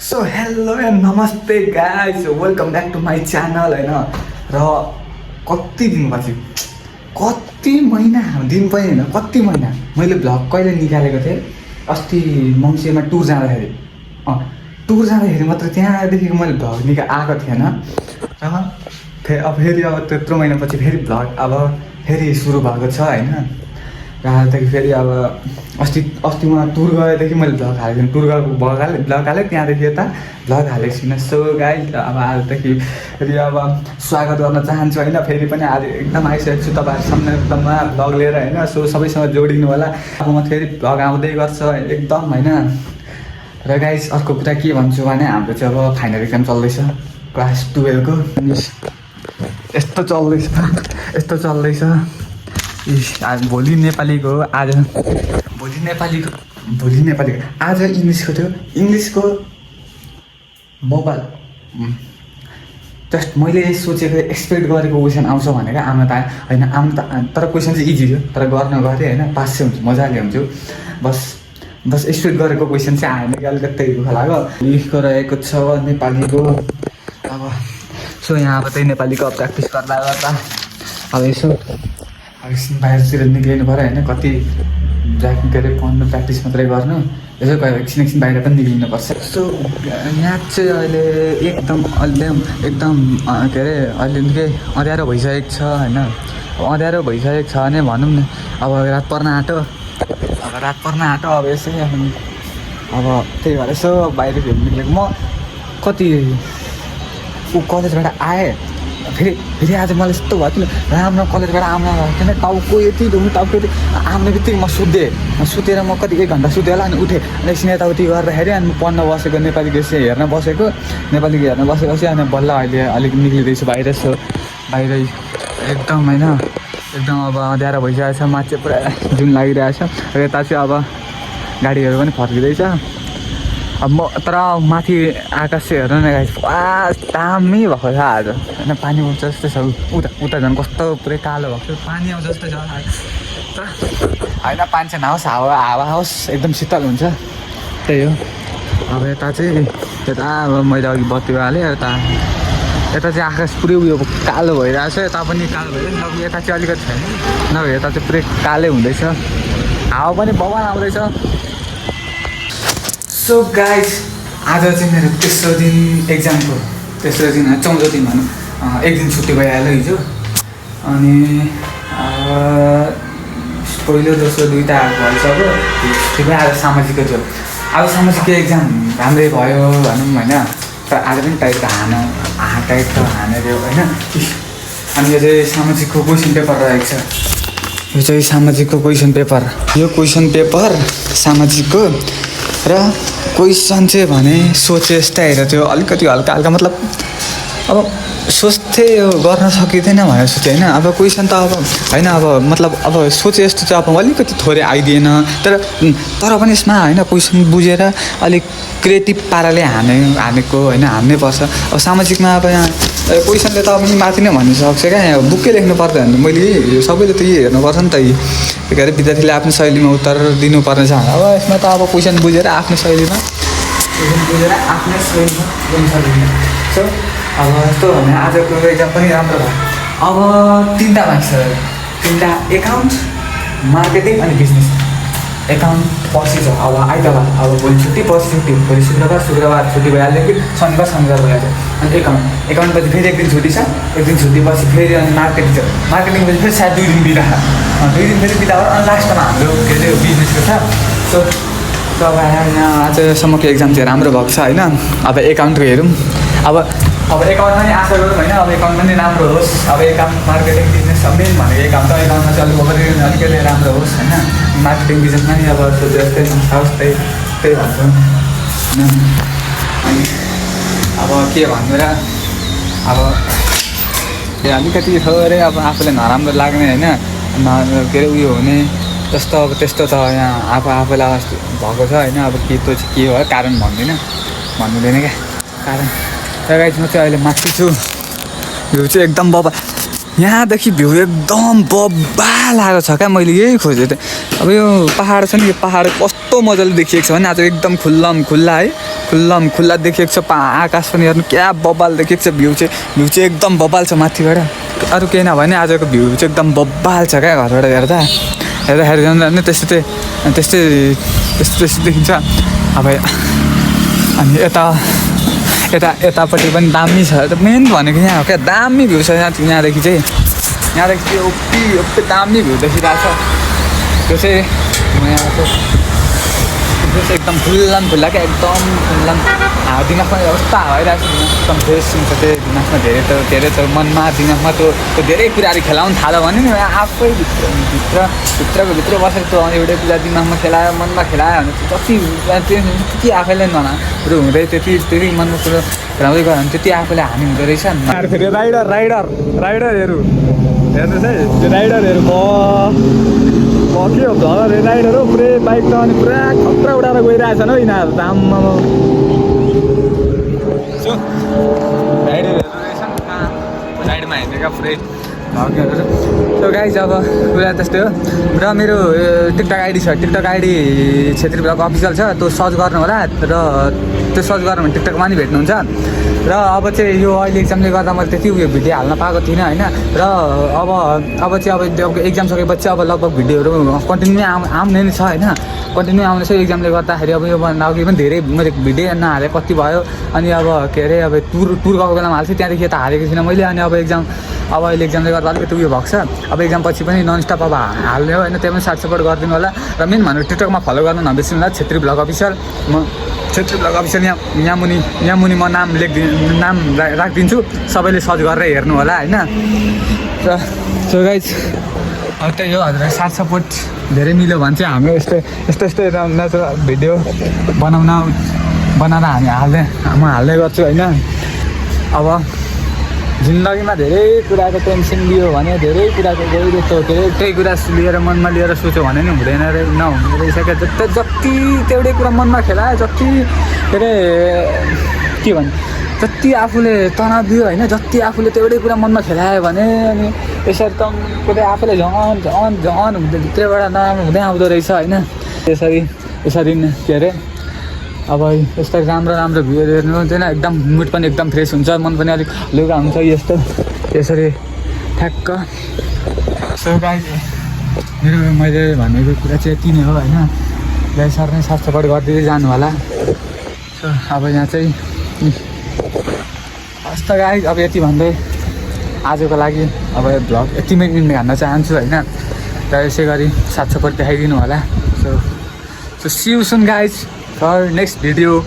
So hello and नमस्ते guys welcome back to my channel होइन र कति दिनपछि कति महिना दिन पनि होइन कति महिना मैले भ्लग कहिले निकालेको थिएँ अस्ति मङ्सिरमा टुर जाँदाखेरि टुर जाँदाखेरि मात्र त्यहाँदेखिको मैले भ्लग आएको थिएन र फेरि अब त्यत्रो महिनापछि फेरि भ्लग अब फेरि सुरु भएको छ होइन र त्यहाँदेखि फेरि अब अस्ति म टुर गएदेखि मैले भ्लग हालेको थिएँ टुर गएको भ्लग हालेँ त्यहाँदेखि यता भ्लग हालेको छुइनँ सो गाइज अब आजदेखि फेरि अब स्वागत गर्न चाहन्छु होइन फेरि पनि आज एकदम आइसकेको छु तपाईँहरू सामने एकदम भ्लग लिएर होइन सो सबैसँग जोडिनु होला अब म फेरि भ्लग आउँदै गर्छ एकदम होइन र गाइज अर्को कुरा के भन्छु भने हाम्रो चाहिँ अब फाइनल एक्जाम चल्दैछ क्लास 12को यस्तो चल्दैछ आज भोलि नेपालीको आज आज इङ्ग्लिसको थियो इङ्ग्लिसको मोबाइल जस्ट मैले सोचेको एक्सपेक्ट गरेको क्वेसन आउँछ भनेको आउन त होइन आउनु त तर क्वेसन चाहिँ इजी थियो तर गर्न गएँ होइन पास चाहिँ हुन्छ मजाले हुन्छु बस एक्सपेक्ट गरेको क्वेसन चाहिँ आएन कि अलिकति दुःख लाग्यो इङ्ग्लिसको रहेको छ नेपालीको अब सो यहाँ अब त्यही नेपालीको प्र्याक्टिस गर्दा अब यसो एकछिन बाहिरतिर निक्लिनु पऱ्यो होइन कति के अरे पढ्नु प्र्याक्टिस मात्रै गर्नु यसो गयो एकछिन बाहिर पनि निक्लिनुपर्छ सो यहाँ चाहिँ अहिले एकदम के अरे अहिले निकै अँध्यारो भइसकेको छ होइन अँध्यारो भइसकेको छ भने भनौँ न अब रात पर्न आँटो अब यसै अब त्यही भएर यसो बाहिर निक्लेको म कति कलेजबाट आएँ फेरि आज मलाई यस्तो भयो कि राम्रो कलेजबाट आउन थिएन टाउको यति धुम टाउको यति आउने बित्तिकै म सुतेर म कति 1 घन्टा सुतेँ होला अनि उठेँ अनि एकछिन यताउति गर्दाखेरि अनि म पढ्न बसेको नेपाली विषय हेर्न बसेपछि अनि बल्ल अहिले अलिक निक्लिँदैछु बाहिर बाहिरै एकदम होइन एकदम अब अँध्यारो भइसकेको छ माथि पुरा जुन लागिरहेछ र यता चाहिँ अब गाडीहरू पनि फर्किँदैछ अब म तर माथि आकाश चाहिँ हेर्नु न गाइस पुरा दामी भएको छ आज होइन पानी आउँछ जस्तै छ उता झन् कस्तो पुरै कालो भएको छ पानी आउँछ जस्तै छ तर होइन पानी चाहिँ नहोस् हावा आओस् एकदम शीतल हुन्छ त्यही हो अब यता चाहिँ अब मैले अघि बत्ती हालेँ यता चाहिँ आकाश पुरै उयो कालो भइरहेछ यता पनि कालो भइरहेछ अब यता चाहिँ अलिकति छैन नभए यता चाहिँ पुरै कालै हुँदैछ हावा पनि बवाल आउँदैछ सो गाइज आज चाहिँ मेरो तेस्रो दिन एक्जामको तेस्रो दिन 14 दिन भनौँ एक दिन छुट्टी भइहाल्यो हिजो अनि पहिलो दोस्रो दुईवटा भइसक्यो त्यो पनि आज सामाजिकको थियो आज सामाजिकको एक्जाम राम्रै भयो भनौँ होइन तर आज पनि टाइपको हानेर होइन अनि यो चाहिँ सामाजिकको क्वेसन पेपर रहेको छ यो चाहिँ सामाजिकको क्वेसन पेपर सामाजिकको र क्वेसन चाहिँ भने सोचे यस्तै आएर थियो अलिकति हल्का मतलब अब सोच्थेँ यो गर्न सकिँदैन भनेर सोचेँ होइन अब क्वेसन त अब होइन अब मतलब अब सोचे यस्तो चाहिँ अब अलिकति थोरै आइदिएन तर पनि यसमा होइन क्वेसन बुझेर अलिक क्रिएटिभ पाराले हानेको होइन हान्नै पर्छ अब सामाजिकमा अब यहाँ क्वेसनले त अब माथि नै भनिसक्छ क्या यहाँ बुकै लेख्नु पर्दैन मैले सबैले त यही हेर्नुपर्छ नि त के अरे विद्यार्थीले आफ्नो शैलीमा उत्तर दिनुपर्ने छ अब यसमा त अब क्वेसन बुझेर आफ्नो शैलीमा गर्नु सकिन्छ सो अब यस्तो भने आजको एक्जाम पनि राम्रो भयो अब 3टा बाँकी छ 3टा एकाउन्ट मार्केटिङ अनि बिजनेस एकाउन्ट पर्सि छ अब आइतबार अब भोलि छुट्टी पर्सि छुट्टी भोलि शुक्रबार छुट्टी भइहाल्यो कि शनिबार भइहाल्छ अनि एकाउन्टपछि फेरि एक दिन छुट्टी छ एक दिन छुट्टी पछि फेरि अनि मार्केटिङपछि फेरि सायद 2 दिन बिदा 2 दिन फेरि बिदा अनि लास्टमा हाम्रो के अरे बिजनेसको छ सो अब यहाँ आजसम्मको एक्जाम चाहिँ राम्रो भएको छ होइन अब एकाउन्टको हेरौँ अब एकाउन्टमा नि आशा गरौँ होइन अब एकाउन्टमा नि राम्रो होस् अब एकाउन्ट मार्केटिङ बिजनेस सब मेन भनेको एकाउन्टमा चाहिँ अलिकति राम्रो होस् होइन मार्केटिङ बिजनेसमा नि अब जस्तै संस्था होस् त्यही भन्छु होइन अनि अब के भन्नु र अब अलिकति थोरै अब आफूलाई नराम्रो लाग्ने होइन के अरे उयो हुने जस्तो अब त्यस्तो त यहाँ आफूलाई भएको छ होइन अब के हो कारण भन्नुहुँदैन क्या कारण र गाइस म चाहिँ अहिले माथि छु भ्यू चाहिँ एकदम बब्बा यहाँदेखि भ्यू एकदम बब्बा लागेको छ क्या मैले यही खोजेको थिएँ अब यो पहाड छ नि यो पहाड कस्तो मजाले देखिएको छ भने आज एकदम खुल्ला है खुल्ला देखिएको छ आकाश पनि हेर्नु क्या बब्बाल देखिएको छ भ्यू चाहिँ एकदम बब्बाल छ माथिबाट अरू केही नभने आजको भ्यू चाहिँ एकदम बब्बाल छ क्या घरबाट हेर्दाखेरि जाँदा त्यस्तै देखिन्छ अब अनि यतापट्टि पनि दामी छ मेन भनेको यहाँ हो क्या दामी भ्यू छ यहाँदेखि चाहिँ ओपी दामी भ्यू देखिरहेको छ त्यो चाहिँ म यहाँको त्यो चाहिँ एकदम खुल्ला क्या एकदम खुल्ला दिमागमा अवस्था भइरहेको छ एकदम फ्रेस हुन्छ त्यो दिमागमा धेरै त मनमा दिमागमा त्यो धेरै कुराहरू खेलाउनु थाल्यो भने नि आफै भित्र बसेर त्यो एउटै कुरा दिमागमा खेलायो मनमा खेलायो भने त्यति आफैलाई नराम्रो हुँदै त्यति मनमा कुरो खेलाउँदै गयो भने त्यति आफूले हानि हुँदो रहेछ नि फेरि राइडरहरू हेर्नुहोस् है त्यो राइडरहरू के हो राइडर हो पुरै बाइक त अनि पुरा खतरा उडाएर गइरहेछन् हौ यिनीहरू त आम्मा राइडरहरू रहेछन् राइडमा हिँडेका पुरै सो गाइज अब कुरा त्यस्तै हो र मेरो टिकटक आइडी छ टिकटक आइडी क्षेत्री ब्लग अफिसियल छ त्यो सर्च गर्नु होला र त्यो सर्च गर्नु भने टिकटकमा नि भेट्नुहुन्छ र अब चाहिँ यो अहिले एक्जामले गर्दा मैले त्यति उयो भिडियो हाल्न पाएको थिइनँ होइन र अब चाहिँ अब एक्जाम सकेपछि अब लगभग भिडियोहरू कन्टिन्यू आउने नै छ होइन कन्टिन्यू आउने छ एक्जामले गर्दाखेरि अब योभन्दा अघि पनि धेरै मैले भिडियो नहाले कति भयो अनि अब के अरे अब टुर गएको बेलामा हाल्थेँ त्यहाँदेखि यता हालेको थिइनँ मैले अनि अब अहिले एक्जामले गर्दा अलिकति उयो भएको छ अब एक्जाम पछि पनि ननस्टप अब हाल्ने हो होइन त्यो पनि साथ सपोर्ट गरिदिनु होला र मेन भनेर टिकटकमा फलो गर्नु नबिर्सिनु होला क्षेत्री ब्लग अफिसियल म क्षेत्री ब्लग अफिसियल यहाँ मुनि म नाम राखिदिन्छु सबैले सर्च गरेर हेर्नु होला होइन र सो गाइज अब त्यही हो हजुर साथ सपोर्ट धेरै मिल्यो भने चाहिँ हाम्रो यस्तै नेचुरल भिडियो बनाएर म हाल्ने गर्छु होइन अब जिन्दगीमा धेरै कुराको टेन्सन लियो भने धेरै कुराको गइरहेको के अरे त्यही कुरा लिएर मनमा लिएर सोच्यो भने नि हुँदैन नहुँदो रहेछ क्या जति एउटै कुरा मनमा खेलायो जति के अरे के भन्नु जति आफूले तनाव दियो होइन जति आफूले त्यो एउटै कुरा मनमा खेलायो भने अनि यसरी त कतै आफूले झन हुँदै भित्रबाट नराम्रो हुँदै आउँदो रहेछ होइन यसरी के अरे अब यस्तो राम्रो भ्यूहरू हेर्नु हुँदैन एकदम मुड पनि एकदम फ्रेस हुन्छ मन पनि अलिक लुगा हुन्छ यस्तो यसरी ठ्याक्क सो गाइस मैले भनेको कुरा चाहिँ यति नै हो होइन गाइसहरू नै साथ सपोर्ट गरिदिँदै जानु होला सो अब यहाँ चाहिँ हस् त गाइस अब यति भन्दै आजको लागि अब भ्लग यतिमै इन्ड हान्न चाहन्छु होइन र यसै गरी साथ सपोर्ट देखाइदिनु होला so see you soon guys for next video.